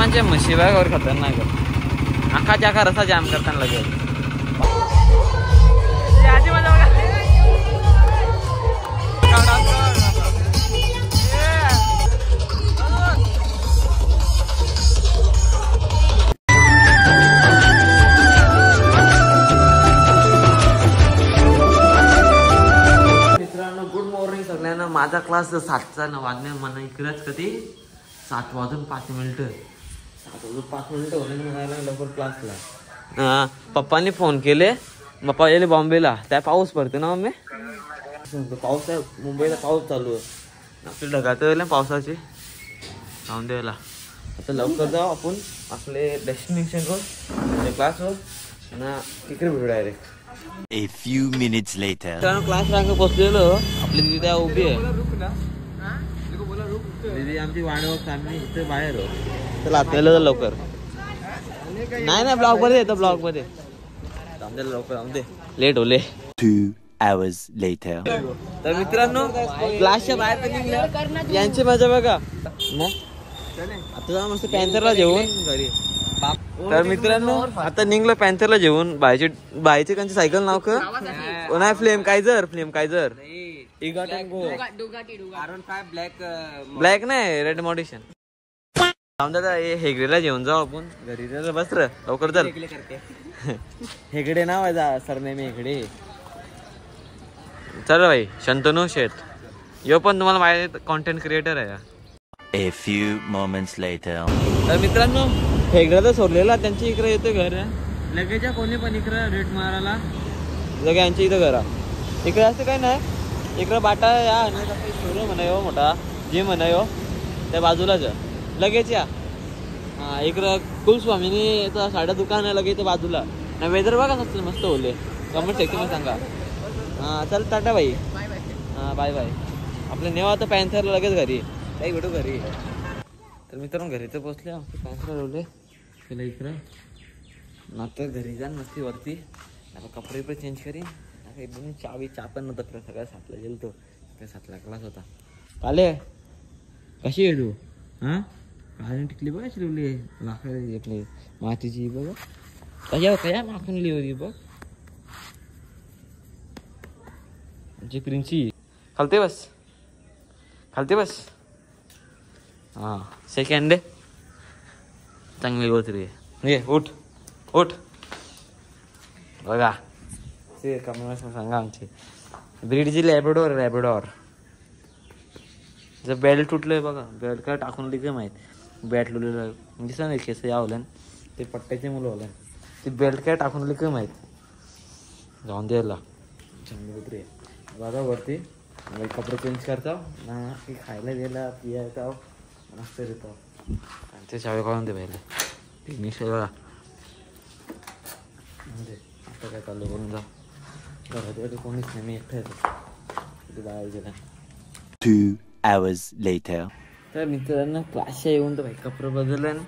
लोकांचे म्हशीबाग खतरनाक आखाच्या आखा रसा जाम करताना लगेच गुड मॉर्निंग सगळ्यांना. माझा क्लास 7चा वाजण्या म्हणा इकडेच कधी 7 वाजून 5 मिनिटं 7 वाजून 5 मिनिटं होणे म्हणायला लवकर क्लासला. पप्पांनी फोन केले. पप्पा गेले बॉम्बेला. त्या पाऊस पडते ना मम्मी. पाऊस आहे मुंबईला. पाऊस चालू आहे. आपले ढगात पावसाचे जाऊन द्यायला. आता लवकर जाऊ आपण आपले डेस्टिनेशनवर क्लासवर आणि तिकडे भेटू direct. A few minutes later. Class रांग बसलेलो. आपली दिदी त्या उभी आहे. दिदी आमची वाढवत आम्ही इथे बाहेर आहोत. चला आता लवकर. नाही ब्लॉग मध्ये येतो. ब्लॉग मध्ये लवकर लेट होले. 2 hours later. तर मित्रांनो क्लासच्या बाहेर निघलं. यांची मजा बघा. आता मस्त पॅन्थरला जेवून घरी. तर मित्रांनो आता निघलं पॅन्थरला जेवून. बायचे त्यांची सायकल नाव का नाही. फ्लेम कायझर. ब्लॅक नाही रेड मॉडिशन. दादा हेगडेला जेवण जाऊ आपण घरी. बस र लवकर चल. हेगडे नाव आहे सरनेम हेगडे. चल भाई शंतनू शेठ यो पण तुम्हाला माहिती कॉन्टेंट क्रिएटर आहे. A few moments later. तर मित्रांनो हेगडा सोडलेला त्यांच्या इकडे येतो घर. लगेच कोणी पण इकडं रेट मारायला लगे यांच्या इथं घरा. इकडे असं काही नाही. इकडं बाटा या शोरूम म्हणायो मोठा जिम म्हणायो त्या बाजूलाच लगेच या. हा इकडं कुलस्वामीनी साड्या दुकान आहे लगेच बाजूला. नाही वेदर बघा मस्त होले. कमेंट सेक्शन सांगा. हां चल टाटा बाई. हां बाय बाय. आपलं नेवा आता पॅन्थरला लगेच घरी काही भेटू घरी. तर मित्रांनो घरी तर पोचले. पॅन्थरला लावले त्याला इकडं. आता घरी जाण मस्ती वरती. आता कपडे पण चेंज करीन. एकदम चहा पण नव्हतं. सगळ्या 7ला गेलो तो. 7ला क्लास होता. काले कशी आहे तू. हां काली टिकली बघा शिरवली लाकडी आपली मातीची बघ. कया माखून लिहिली बघ. आमची प्रिन्सी खालते बस. हां सेकंड डे चांगली गोत्री आहे. उठ बघा ते कमी सांगा. आमची ब्रीडची लॅब्राडोर. जर बेल्ट तुटलंय बघा. बेल्ट काय टाकून लिहिलं माहीत. बॅट लुलेलं दिसलं नाही केस यावलं. ते पट्ट्याचे मुलं होलं. ते बेल्ट काय टाकून लिहिलं माहीत. जाऊन द्यायला चांगली गोत्री आहे. बघा वरती कपडे चेंज करता ना. खायला गेला पियाचा मस्त येतो. आणि ते चावे काढून दे पहिले. पिकनिक बघा. आता काय चालू करून जा. घरात कोणीच नाही. मी एकटा येतो बाहेर गेला. 2 hours later. तर मित्रांनो क्लासच्या येऊन तर भाई कपडे बदलले ना.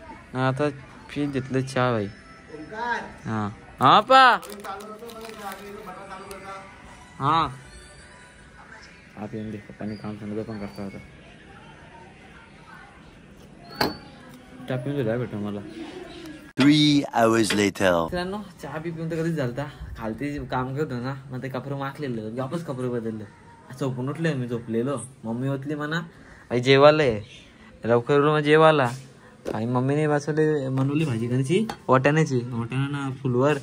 आता फी घेतलं चहा भाई. हां हां पा हां आप येऊन दे. पप्पाने काम सांगितलं पण करता होता. टाकून दिला भेटू मला. 3 hours later. मित्रांनो चहा पिऊन तर कधीच झालता. खालती काम करतो ना मग ते कपडे माखलेलं वापस कपडे बदलले. चौकून उठले. मी झोपलेलो. मम्मी होतली म्हणा आई जेवायला लवकर मग जेवायला. आणि मम्मीने वाचवले मनवली भाजी त्यांची वाटाण्याची. वाटाणा फुलवर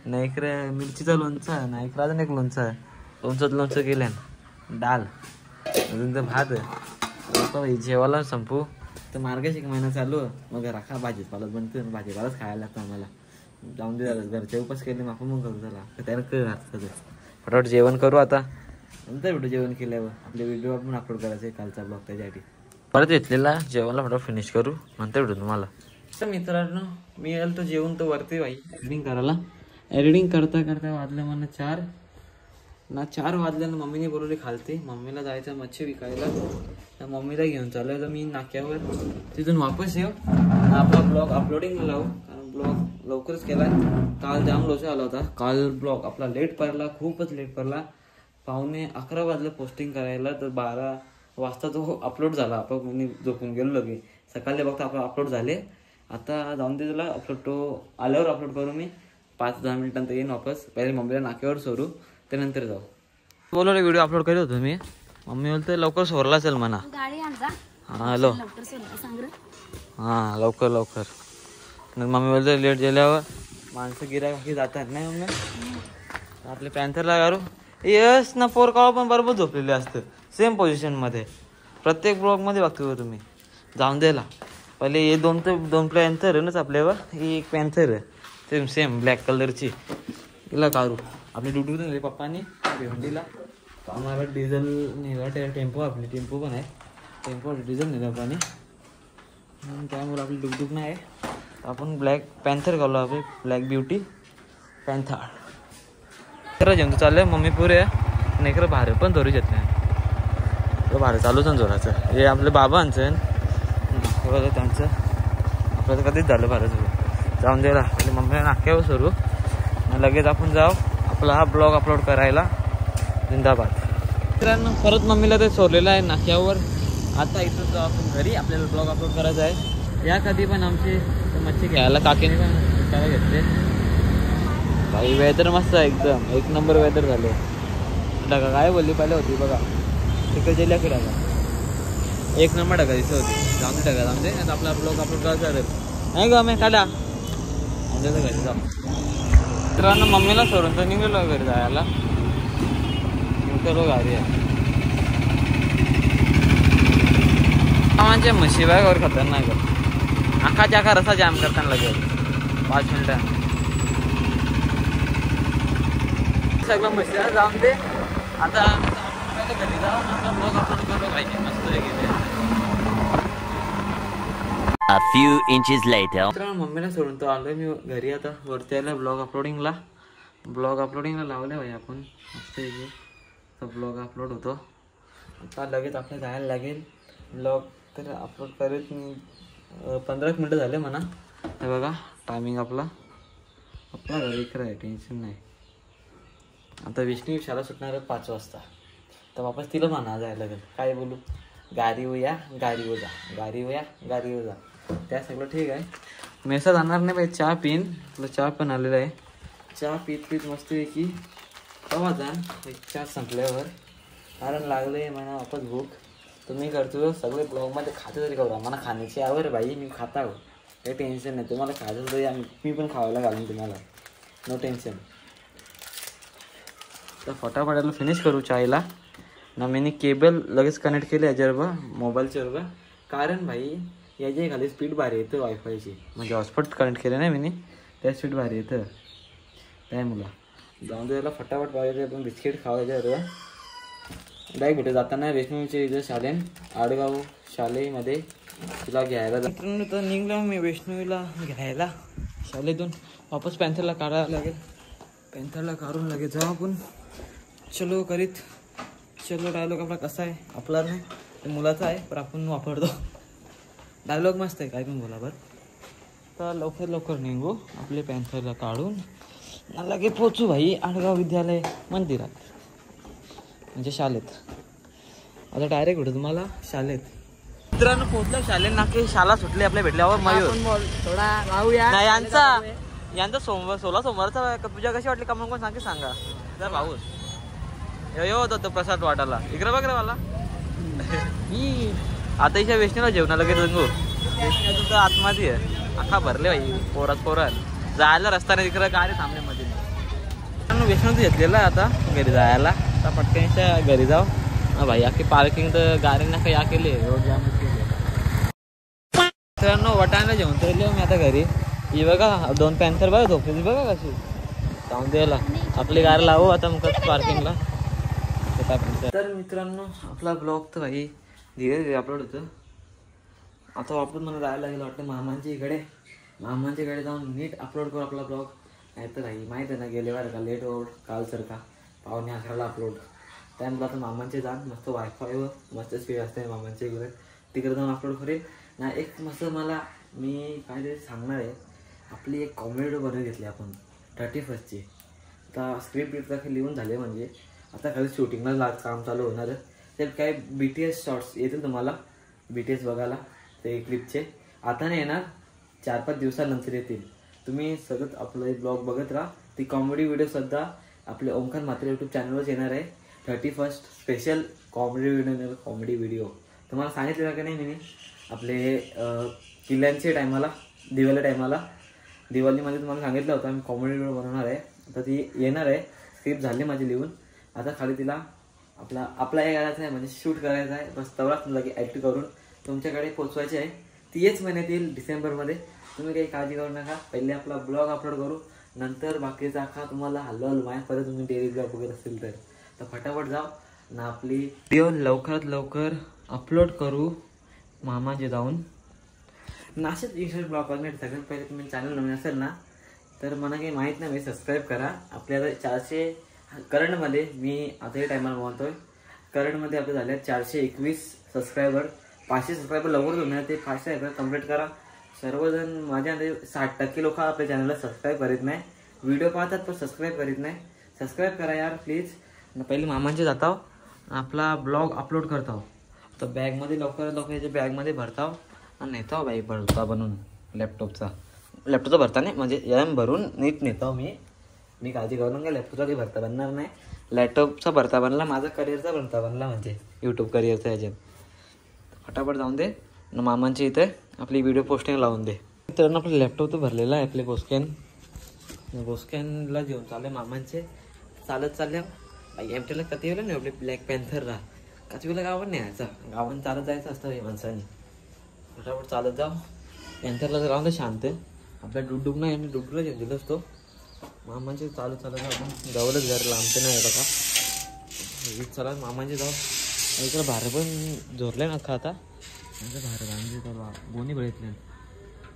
नाही इकडे मिरचीचा लोणचा नाही इकडे अजून एक लोणचं केलं. डाल अजून तर भात. भाई जेवायला संपू तर मार्गशीर्ष महिना चालू. मग राखा भाजीपालाच बनतो. भाजीपालाच खायला लागतो आम्हाला. जाऊन दे घरचे उपास केले आपण मग करू झाला तर त्याला कळ फटाफट जेवण करू. आता नंतर भेटू जेवण केल्यावर. आपले व्हिडिओ पण अपलोड करायचे कालचा ब्लॉग त्याच्यासाठी. परत घेतलेला जेवणला फटाफट फिनिश करू नंतर भेटू तुम्हाला. तर मित्रांनो मी आलो तो जेवण तो वरती भाई एडिटिंग करायला. एडिटिंग करता वाजले मला 4 वाजल्यानं मम्मीने बोलवली खालती. मम्मीला जायचं मच्छी विकायला. तर मम्मीला घेऊन चालू तर मी नाक्यावर. तिथून वापस येऊ आपला ब्लॉग अपलोडिंग लावू. कारण ब्लॉग लवकरच केला. काल जाम लोचा आला होता. काल ब्लॉग आपला लेट पडला. खूपच लेट पडला. 11:15 वाजलं पोस्टिंग करायला. तर 12 वाजता तो अपलोड झाला. आपण झोपून गेलो लगे. सकाळी बघता आपण अपलोड झाले. आता जाऊन दे तुला अपलोड आल्यावर अपलोड करू मी 5-10 मिनिटांतर येईन वापस. पहिले मम्मीला नाक्यावर सोडू त्यानंतर जाऊ. बोलवलं व्हिडिओ अपलोड केले होतो मी. मम्मी बोलते लवकर सोरला असेल म्हणा. हां हॅलो हां लवकर लवकर. मम्मी बोलते लेट गेल्यावर माणसं गिराकी जातात नाही मम्मी. आपले पॅन्थरला करू यस ना पोरकाळ पण बरोबर झोपलेले असतं सेम पोझिशनमध्ये. प्रत्येक ब्लॉगमध्ये बघतो तुम्ही. जाऊन द्यायला पहिले हे दोन पॅन्थर आहे नाच आपल्यावर. ही एक पॅन्थर आहे सेम ब्लॅक कलरची. तिला काढू आपली ड्युटी नेली पप्पानी भिवंडीला. आम्हाला डिझेल नेला टेम्पो. आपली टेम्पो पण आहे. टेम्पो डिझेल नेलं पाणी त्यामुळे आपली डुकडुक नाही आहे. आपण ब्लॅक पॅन्थर घालू. आपण ब्लॅक ब्युटी पॅन्थर खरं जेवण चाललंय. मम्मी पुरे आहे नाही खरं भारे पण जोरी येत नाही. भारे चालूच ना जोराचं. हे आपले बाबांचं त्यांचं आपल्याला कधीच झालं भारे सुरू. जाऊन द्यायला आपली मम्मीला नाक्यावर सुरू लगेच आपण जाऊ आपला हा ब्लॉग अपलोड करायला जिंदाबाद. मित्रांनो परत मम्मीला ते सोडलेलं आहे नाक्यावर. आता इथं जाऊ आपण घरी. आपल्याला ब्लॉग अपलोड करायचा आहे. या कधी पण आमची मच्छी घ्यायला काकीने पण शिकायला घेतले. काही वेदर मस्त आहे एकदम एक नंबर वेदर झाले. ढगा काय बोलली पहिले होती बघा तिकडे गेल्या की ढगा एक नंबर ढगा दिसत होती. जाऊन ढगा जाऊन दे आता आपला ब्लॉग अपलोड करायचा आहे नाही ग मी काढा घरी जाऊ. मित्रांनो मम्मीला सोडून तर निघलो घरी जायला. गाडी आहे आमचे म्हशी बायवर खतरनाक आखाच्या आखा रसा जाम करताना लागेल 5 मिनिटं. सगळं म्हशीला जाऊन दे. आता घरी जाऊन आपला ब्लॉग अपलोड करू पाहिजे मस्त गेले. A few inches later. मित्रांनो मम्मीला सोडून तो आलोय मी घरी. आता वरती आलं ब्लॉग अपलोडिंगला लावले भाई आपण मस्त गेले. ब्लॉग अपलोड होतो आता लगेच आपल्याला जायला लागेल. ब्लॉग तर अपलोड करत मी 15 मिनटं झाले म्हणा. हे बघा टायमिंग आपला घरी खरं आहे टेन्शन नाही. आता विष्णू शाळा सुटणार आहे 5 वाजता. तर वापस तिला म्हणा जायला लागेल. काय बोलू गाडी वया गाडी हो जा गाडी वया गाडी हो जा. त्या सगळं ठीक आहे. मेसा जाणार नाही पाहिजे. चहा पिन तुला चहा पण आलेला आहे. चहा पीत मस्त आहे की कवा जाण चहा संपल्यावर कारण लागले मला वापस भूक. तुम्ही करतो सगळे ब्लॉगमध्ये खातो तरी करू. मला खाण्याची आवड भाई मी खाता काही टेन्शन नाही. तुम्हाला खायचं तरी मी पण खावायला घालून तुम्हाला नो टेन्शन. तर फटाफटाला फिनिश करू चायला ना. मी केबल लगेच कनेक्ट केलं याच्यावर मोबाईलच्या बरोबर. कारण भाई याच्या खाली स्पीड भारी येतं वायफायची. म्हणजे हॉटस्पॉट कनेक्ट केलं नाही मी त्या स्पीड भारी येतं काय मुला. जाऊन द्यायला फटाफट पाहिजे. आपण बिस्किट खावायच्याबरोबर डायरेक्ट कुठे जाताना वैष्णवीचे इथं शालेन आडगाव शालेमध्ये तुला घ्यायला मित्रांनो. तर निघलो मी वैष्णवीला घ्यायला शालेतून. वापस पॅन्थरला काढायला लागेल. पॅन्थरला काढून लगेच जाऊ आपण. चलो करीत चलो. डायलॉग आपला कसा आहे आपला नाही ते मुलाचा आहे पण आपण वापरतो. डायलॉग मस्त आहे काय पण बोला बरं. तर लवकर निघू आपले पॅन्थरला काढून लगे पोचू भाई आडगाव विद्यालय मंदिरात म्हणजे शाळेत. आता डायरेक्ट भेटू तुम्हाला शाळेत. मित्रांनो पोहोचलं शाळेत नाके. शाळा सुटली आपल्या भेटल्यावर मयूर नाही यांचा सोमवारचा पूजा कशी वाटली का मग सांगे सांगा जर भाऊ. यो होता तो प्रसाद वाटायला इकडे बघ मला. आता इथे वैष्णवीला जेवणा लगेच रंगू. वैष्णव तर आतमध्ये आहे अख्खा भरले भाई पोरात जायला रस्ता नाही तिकडे गाडी थांबले मध्ये. वैष्णव घेतलेला आता घरी जायला. आता पटकनच्या घरी जाऊ भाई. अख्खी पार्किंग तर गाडींना काही या केले रोड जाम केले. मित्रांनो वटायला जेवण तर मी आता घरी. ही बघा 2 पॅन्थर बघा झोपली बघा कशी. जाऊन द्यायला आपली गाडी लावू आता मग पार्किंगला. तर मित्रांनो आपला ब्लॉग तर भाई धीरे धीरे अपलोड होतं. आता वापरून मला जायला लागेल वाटतं मामांच्या इकडे जाऊन नीट अपलोड करू आपला ब्लॉग. नाही तर भाई माहीत आहे ना गेले बरं का लेट होईल कालसारखा 11:15 अपलोड. त्यामुळे आता मामांचे जाण मस्त वायफायवर मस्त स्पीड असते मामांच्या इकडे. तिकडे जाऊन अपलोड करेल ना. एक मस्त मला मी काय तरी सांगणार आहे. आपली एक कॉमेडी बनवून घेतली आपण 31st. आता स्क्रिप्ट लिहून झाले म्हणजे आता खाली शूटिंगला काम चालू होणार आहे. त्यात काही BTS शॉर्ट्स येतील तुम्हाला. BTS बघायला ते क्लिपचे आता नाही येणार 4-5 दिवसानंतर येतील. तुम्ही सतत आपलं ब्लॉग बघत राहा. ती कॉमेडी व्हिडिओ सुद्धा आपले ओमकार म्हात्रे यूट्यूब चॅनलवर येणार आहे. 31st स्पेशल कॉमेडी व्हिडिओ तुम्हाला सांगितलं का नाही मी आपले किल्ल्यांच्या टायमाला दिवाळीमध्ये तुम्हाला सांगितलं होतं मी कॉमेडी व्हिडिओ बनवणार आहे. आता ती येणार आहे. स्क्रिप्ट झाली माझी लिहून. आता खाली तिला आपला हे करायचं आहे म्हणजे शूट करायचं आहे. बस तेवढाच लगे ॲक्ट करून तुमच्याकडे पोचवायची आहे. ती येच महिन्यात येईल डिसेंबरमध्ये. तुम्ही काही काळजी करू नका. पहिले आपला ब्लॉग अपलोड करू नंतर बाकीचा अख्खा तुम्हाला हलवल माझ्यापर्यंत तुम्ही डेली ब्लॉग बघत असेल तर फटाफट जाऊ ना आपली व्हिडिओ लवकरात लवकर अपलोड करू मामाचे जाऊन. नाशिक इंस्टा ब्लॉग बघण्यासाठी सगळ्यात पहिले तुम्ही चॅनल नवीन असेल ना तर मला काही माहीत नाही सबस्क्राईब करा. आपल्याला 400 करंटमध्ये मी आता हे टायमाला म्हणतोय करंटमध्ये आपले झाले 421 सबस्क्रायबर. 500 सबस्क्रायबर लवकर होणार ते 500 कंप्लीट करा. सर्वजण माझ्यामध्ये 60% लोक आपल्या चॅनलला सबस्क्राईब करीत नाही. व्हिडिओ पाहतात पण सबस्क्राईब करीत नाही. सबस्क्राईब करा यार प्लीज. पहिले मामांचे जाताव आपला ब्लॉग अपलोड करताव तर बॅगमध्ये लवकरात लवकर याच्या बॅगमध्ये भरताव आणि नेताव बाई भरता बनून लॅपटॉपचा भरता नाही म्हणजे याम भरून नीट नेताव मी काळजी करू नका. लॅपटॉपचा काही भरता बनणार नाही. लॅपटॉपचा भरता बनला माझा करिअरचा भरता बनला म्हणजे यूट्यूब करिअरचा ह्याच्यात. फटाफट जाऊन दे मामांच्या इथे आपली व्हिडिओ पोस्टिंग लावून दे. तर आपलं लॅपटॉप तर भरलेला आहे आपले बोस्कॅनला घेऊन चालले मामांचे चालत चालल्या. एमटीला कधी वेळेला नाही आपले ब्लॅक पॅन्थरला काच वेळेला गावात नाही यायचा गावात चालत जायचं असतं हे माणसाने. फटाफट चालत जाऊ. पॅन्थरला तर राहून शांत आपल्या डुगडुग नाही आणि डुगडुगला घेऊन दिलं असतो. मामांचे चालत चालत आपण जवळच घर लांबते नाही येतं का चला मामांचे जाऊ. इकडं भार पण झोरले ना का आता भार बांधले गोणी बघितले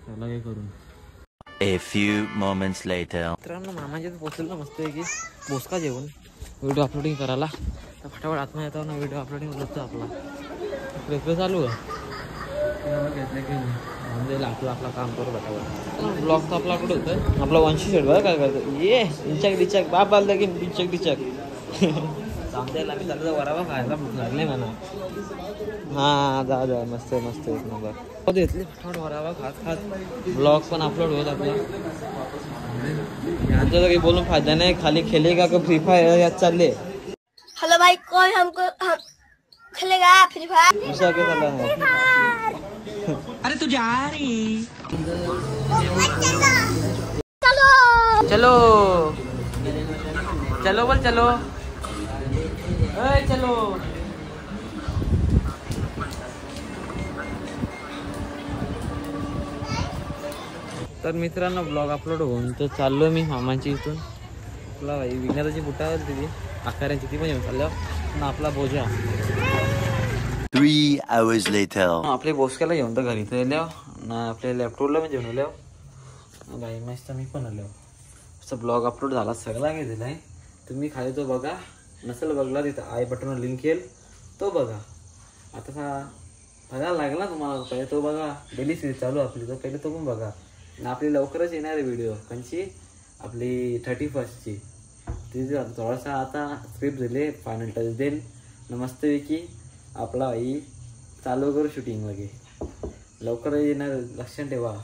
चला काय करून. A few moments later. मित्रांनो मामाच्या पोचलं ना मस्त आहे की बोसका जेवण व्हिडिओ अपलोडिंग करायला तर फटाफट आत्मा येतो ना व्हिडिओ अपलोडिंग होतो आपला इकडे चालू आहे घेतलं की म्हणजे आपला काम करू फटाफट. ब्लॉग तर आपला कुठे होतं आपला 100 शेड बघा काय करतो ये डिचक बाप बांधलं की डिचक सांगतायला आम्ही चालू वरावा खायला भूक लागले मला. हां जा मस्त एक नंबर घेतली फटाफट वरावा खात ब्लॉग पण अपलोड होत आपला. यांचं काही बोलून फायदा नाही. खाली खेलेगा का फ्री फायर यात चालले. हेलो भाई कौन हमको खेलेगा फ्री फायर दूसरा क्या चल रहा है. अरे तू जा रही चलो बोल चलो चलो. तर मित्रांनो ब्लॉग अपलोड होऊन तर चाललो मी मामांची इथून. आपला भाई विज्ञानाची बुटा दिली आकारांची ती पण येऊन चाललो ना आपला बोजा. 3 hours later. आपले बोसक्याला घेऊन तर घरी तर ना आपल्या लॅपटॉपला पण घेऊन आलो भाई मस्त मी पण आलो. असं ब्लॉग अपलोड झाला सगळा काही दिला आहे. तुम्ही खाली तो बघा नसेल बघला तिथं आय बटनवर लिंक येईल तो बघा. आता बघायला लागला तुम्हाला पहिले तो बघा. डेली सिरीज चालू आपली तर पहिले तो पण बघा. आणि आपली लवकरच येणार आहे व्हिडिओ कंची आपली 31st ती थोडासा आता स्क्रिप्ट दिले फायनल टच देईल मस्तपैकी आपला भाई चालू करू शूटिंग वगैरे लवकर येणार. लक्षात ठेवा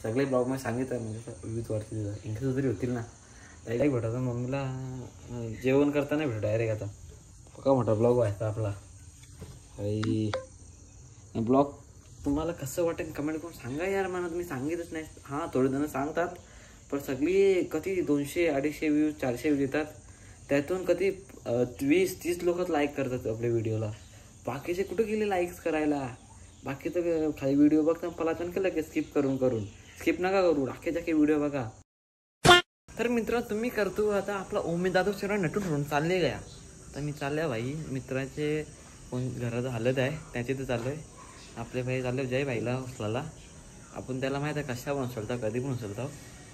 सगळे ब्लॉग मध्ये सांगितलं म्हणजे 20 वर्ष इंग्लिश तरी होतील ना. डायरेक्ट भेटायचं मम्मीला जेवण करताना भेटू डायरेक्ट. आता पक्का मोठा ब्लॉग व्हायचा आपला. ब्लॉग तुम्हाला कसं वाटेल कमेंट करून सांगा यार. मला तुम्ही सांगितच नाही. हां थोडे जण सांगतात पण सगळी कधी 200-250 व्ह्यूज 400 व्ह्यूज येतात. त्यातून कधी 20-30 लोकच लाईक करतात आपल्या व्हिडिओला. बाकीचे कुठे गेले लाईक्स करायला. बाकी तर खाली व्हिडिओ बघता पलातन केलं की स्किप स्किप नका करू. बाकीच्या काही व्हिडिओ बघा. तर मित्र तुम्ही करतो आता आपला ओमी दादू सर्व नटून ठरून चालले गया. तर मी चालल्या भाई मित्राचे घराचं हालत आहे त्याचे तर चालू आहे. आपले भाई चालले जय भाईला उचलाला. आपण त्याला माहीत आहे कशा पण उचलता कधी पण उचलता.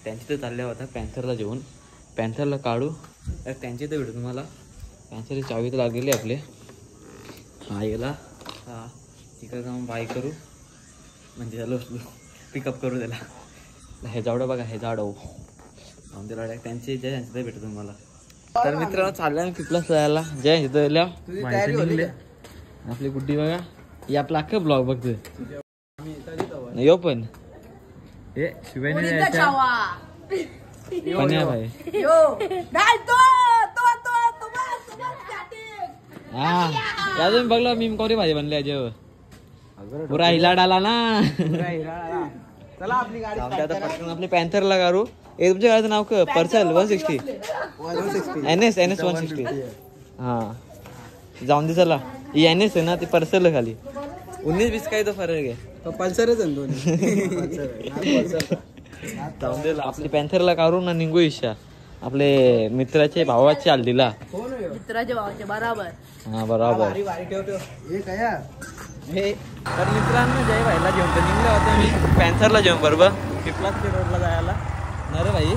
त्यांची तर चालल्या होता पॅन्थरला जेवून पॅन्थरला काढू तर त्यांची तर भेटू तुम्हाला. पॅन्थरची चावी तर लागलेली आपले. हा गेला हा तिकडे जाऊन बाय करू म्हणजे झालं पिकअप करू त्याला. हे जावडं बघा हे जाडव त्याला त्यांचे जय यांचं भेटू तुम्हाला. तर मित्रांनो चालल्या मी पिपलास जायला जय यांच्या आपली गुड्डी बघा. ही आपला अख्खं ब्लॉग बघतोय यो पण हे शिवाय नाही उडीदचा द्यायचा. छावा. पन्या भाई यो नाही तो बस जाते. हा यातून बघलं मी कोणी भाजी बनली याच्यावर पुरा हिला डाला ना. चला आपली गाडी आता पटकन आपली पॅन्थरला काढू. हे तुमच्या गाडीचं नाव का पर्सल 160 NS 160. हा जाऊन दे चला. ही NS आहे ना ती पर्सल आहे खाली. 19-20 काही तो फरक आहे. पल्सरच आहे दोन्ही. जाऊन दे आपली पॅन्थरला काढून ना निघू इच्छा. आपले मित्राचे भावाचे हल्दीला. मित्राच्या भावाचे बराबर. हा बरोबर. हे काय हे तर मित्रांनो जय भाईला जेवण तर निघले होते मी पॅन्थरला जेवण बरोबर पिपलास रोडला जायला ना रे भाई.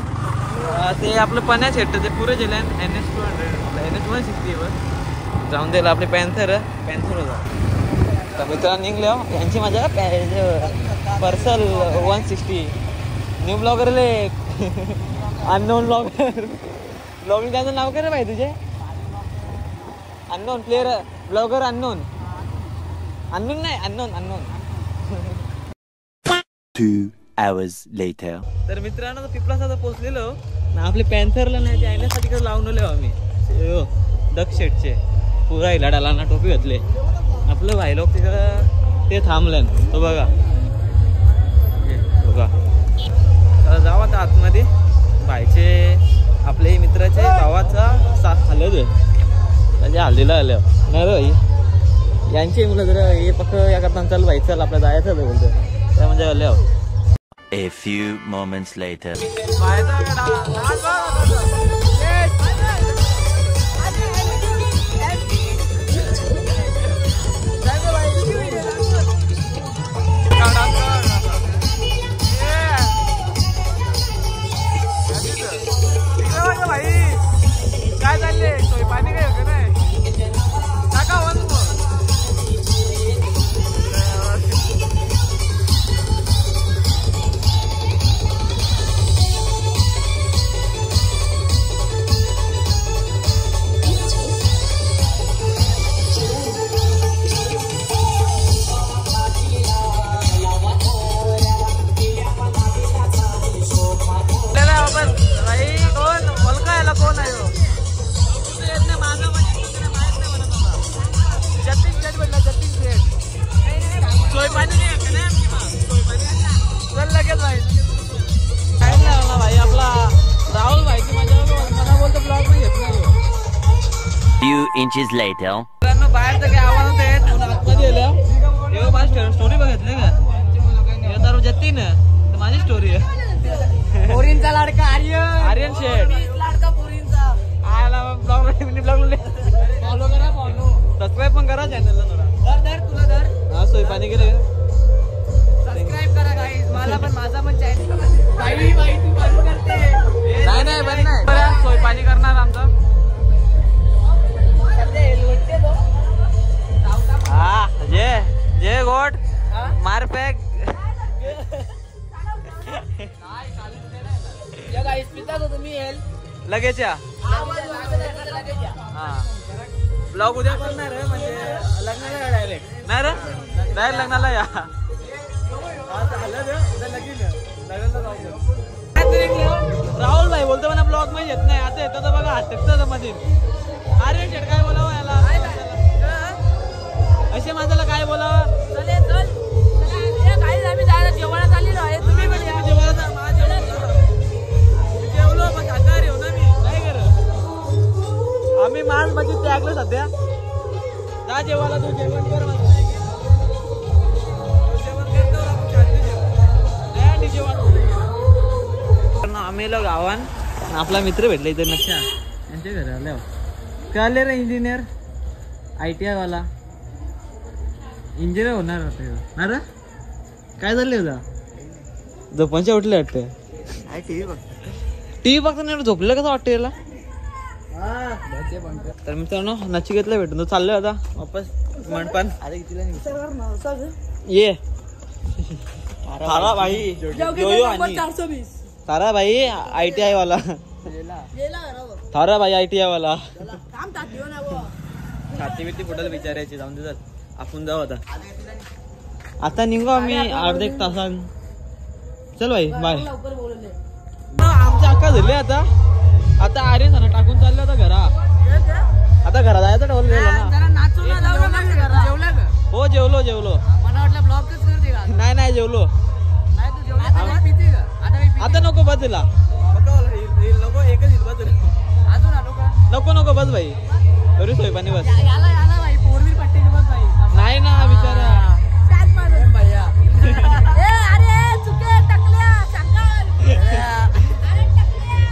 ते आपलं पण्या शेट ते पुरे गेले NS 200 NS 160 वर जाऊन द्यायला आपले पॅन्थर होता. तर मित्रांनो निघले यांची माझ्या पर्सल 160 न्यू ब्लॉगरले अननोन ब्लॉगिंग त्याचं नाव काय रे भाई तुझे अननोन प्लेअर ब्लॉगर अननोन नाही अननोन. 2 hours later. तर मित्रांनो पिपलास आता पोहोचलेलो ना आपले पॅन्थरला नाही ते येण्यासाठी तिकडे लावून आम्ही दक्ष शेटचे पुरा हिलाडाला ना टोपी घातले. आपलं भाई लोक तिकडं ते थांबलं तो बघा. तर जाऊ आता आतमध्ये भाईचे आपले मित्राचे भावाचा हलद त्याच्या हल्दीला आल्या नाही रे भाई. यांची मुलं जरा हे पक्क या करता चाल भाई चल आपल्या जायचं बोलतो त्या म्हणजे आल्या. A few moments later. काय चालले सोय पाणी काय होतं नाही टाका Few inches later. बाहेर तर काही आवाज होते आतमध्ये गेल्या माझी स्टोरी बघितली का तर जतीन माझी स्टोरी आहे. पोरींचा लाडका आर्यन शेठ लाडका पोरींचा. आला ब्लॉग फॉलो करा फॉलो. सबस्क्राईब पण करा चॅनलला. धर तुला धर. हा सोय पाणी गेले सबस्क्राईब करा गाईज. मला पण माझा पण चॅनल. बाई तू बंद करते. नाही बंद नाही सोय पाणी करणार आमचा. हा जे गोट मार पॅक लगेच या. हा ब्लॉग उद्या करणार आहे म्हणजे लग्नाला डायरेक्ट नाही रे डायरेक्ट लग्नाला या. राहुल भाई बोलतो म्हणा ब्लॉग मध्ये येत नाही आता येतो तर बघा हटकतं मध्ये. अरे शेट काय बोलावं याला असे माणसाला काय बोलावं. आम्ही जायला जेवणात आलेलो आहे. तुम्ही पण या. जेवलो पण शाकाहारी हो ना मी काय कर. आम्ही मांस मच्छी त्यागलो सध्या. जा जेवायला तू जेवण कर. आम्ही गावान आपला मित्र भेटला इथे नक्षा यांच्या घरी आल्या. काय आले रे इंजिनियर ITI वाला इंजिनियर होणार ना रे. काय झाले होता झोपांच्या उठले वाटते. टीव्ही बघता नाही झोपलं कसं वाटतं याला. तर मित्रांनो नचिकेतला भेटून तो चाललोय आता वापस मंडपान. ये तारा भाई तारा भाई ITI वाला. तारा भाई ITI वाला. छाती बिती फुटल विचारायची जाऊन देतात आपण जाऊ आता. आता निघू आम्ही अर्धा एक तासान. चल भाई बाय. लवकर बोलले आमच्या अक्का झाली आता. आता आर्यन ना टाकून चालले आता घरा. आता घरा जायचं ठरवलं ना. जरा नाचू ना जाऊ ना. जेवला का? हो जेवलो मला वाटलं ब्लॉगच करते का? नाही जेवलो. नाही तू जेवला. आता काही पिते का? आता काही आता नको बस तिला. नको एकच अजून आलो का? नको बस भाई. तरी सोय पाणी बस. याला भाई 4 पट्टीने बस भाई. नाही ना बिचारा. भैया अरे चुके टाकल्या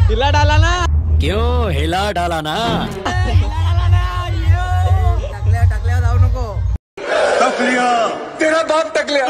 तिला डाला ना. क्यों हिला डाला ना. टाकल्या जाऊ नको. तेरा बाप टकलिया.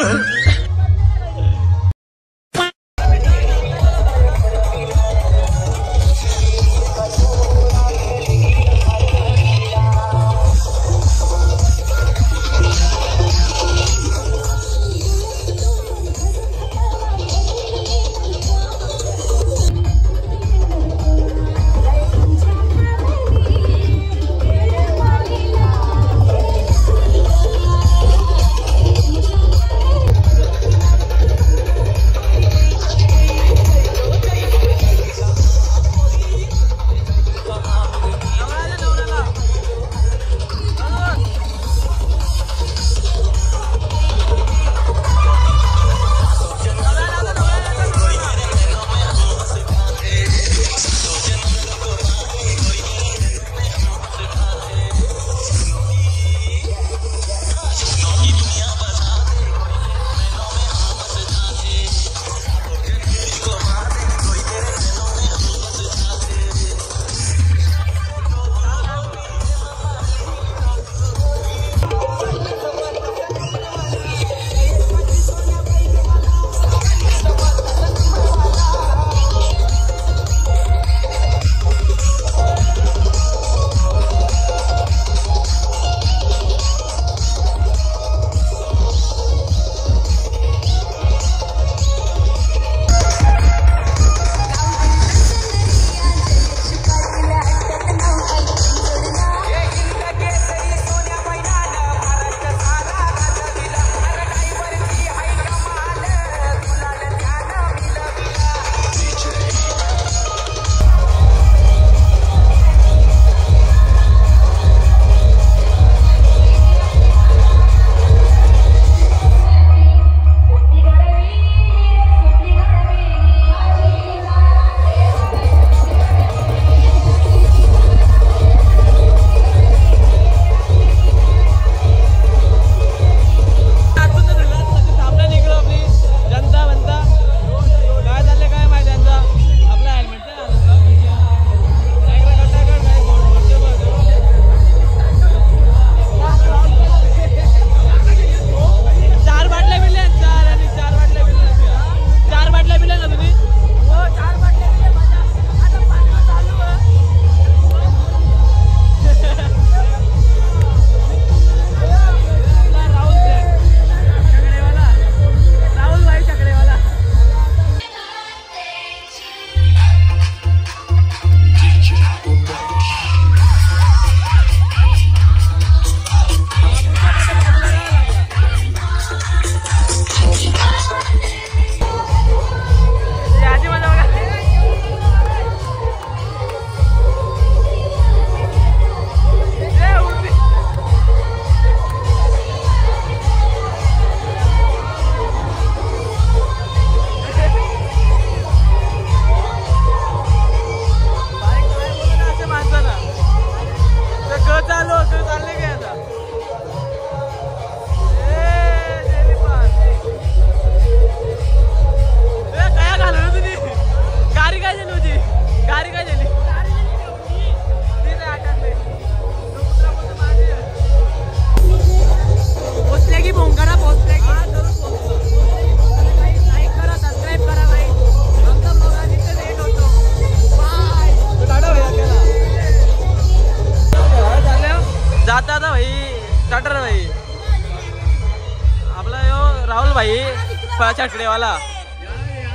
छकडेवाला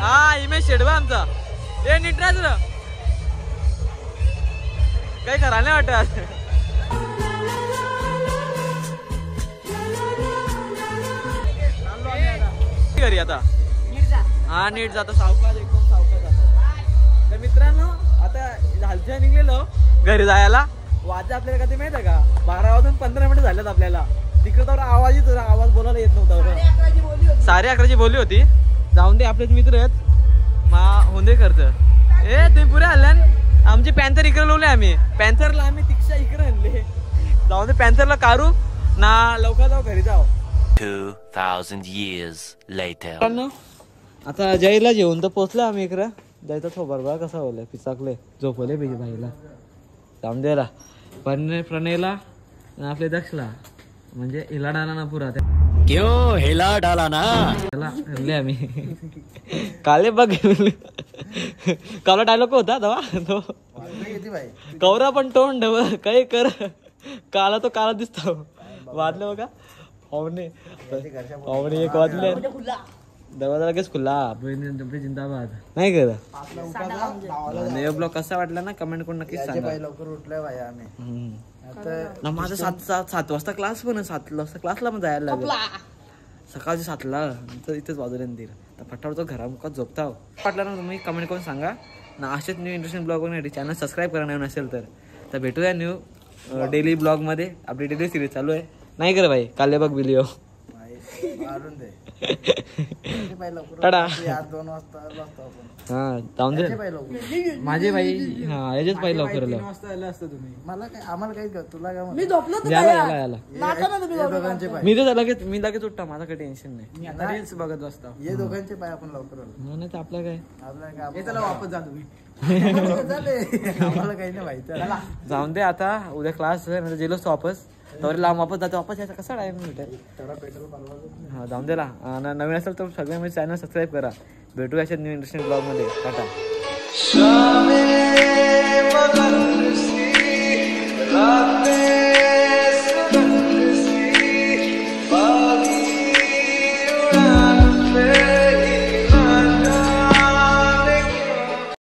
हा इमेज शेडवा आमचा ए निट्राज र काही करा नाही वाटत घरी आता हा नीट जातो सावकाश एकदम सावकाश जातो. तर मित्रांनो आता झालच्या निघलेलो घरी जायला. वाजता आपल्याला कधी माहिती आहे का 12 वाजून 15 मिनिटं झालेत आपल्याला. तिकडे तर आवाज बोलायला येत नव्हता. 11:30 बोली होती. जाऊन दे आपलेच मित्र आहेत मा होंदे करत. ते पुरे आल्यान आमचे पॅन्थर इकडे लावले. आम्ही पॅन्थरला आम्ही तिक्षा इकडे आणले. जाऊन दे पॅन्थरला काढू ना लवकर जाऊ घरी जाऊ. 2000 years later. आता जयला जेवून तर पोचलो आम्ही इकडं. जायचं थोबार बघा कसा होलाय पिचाकले झोपले पाहिजे बाईला. जाऊन द्यायला प्रणयला आपले दक्षला म्हणजे हिला डाला ना पुरा क्यों हिला डाला ना. त्याला हरले आम्ही. काले बघ काला डायलॉग होता तेव्हा तो कवरा पण तोंड काही कर काला तो काला दिसतो. वाजलं बघा पाहुणे पाहुणे 1 वाजले. दरवाजा लगेच खुला. जिंदाबाद नाही करा. ब्लॉग कसा वाटला ना कमेंट करून नक्कीच सांगा. लवकर उठलोय भाई आम्ही. ना माझा 7 वाजता क्लास पण 7 वाजता क्लासला पण जायला लागेल. सकाळची 7ला तर इथेच बाजूला दिला तर फटाफट घरामुखात झोपता. वाटला ना तुम्ही कमेंट करून सांगा ना. असेच न्यू इंटरेस्टिंग ब्लॉग बघण्यासाठी चॅनल सबस्क्राईब करा नाही नसेल तर भेटूया न्यू डेली ब्लॉग मध्ये. आपली डेली सिरीज चालू आहे नाही कर भाई. काले बघ व्हिडिओ टाटा. 2 वाजता हा जाऊन दे माझे भाई. हा याच्याच पाहिजे लवकर मला काय आम्हाला काही तुला काय मी झोपलो तर याला दोघांचे पाय मी तर लगेच उठता. माझं काही टेन्शन नाही. रील्स बघत असतो. ये दोघांचे पाय आपण लवकर नाही तर आपलं काय आपल्याला त्याला वापस जा तुम्ही. आम्हाला काही नाही माहिती. जाऊन दे आता उद्या क्लास आहे जेलोच वापस तर लांब वापस जातो. वापस यायचा कसा टाइम भेटेल. हा जाऊन दे ना. नवीन असेल तर सगळे चॅनल सबस्क्राईब करा. भेटू अशा न्यू इंटरेस्टिंग ब्लॉग मध्ये. टाटा.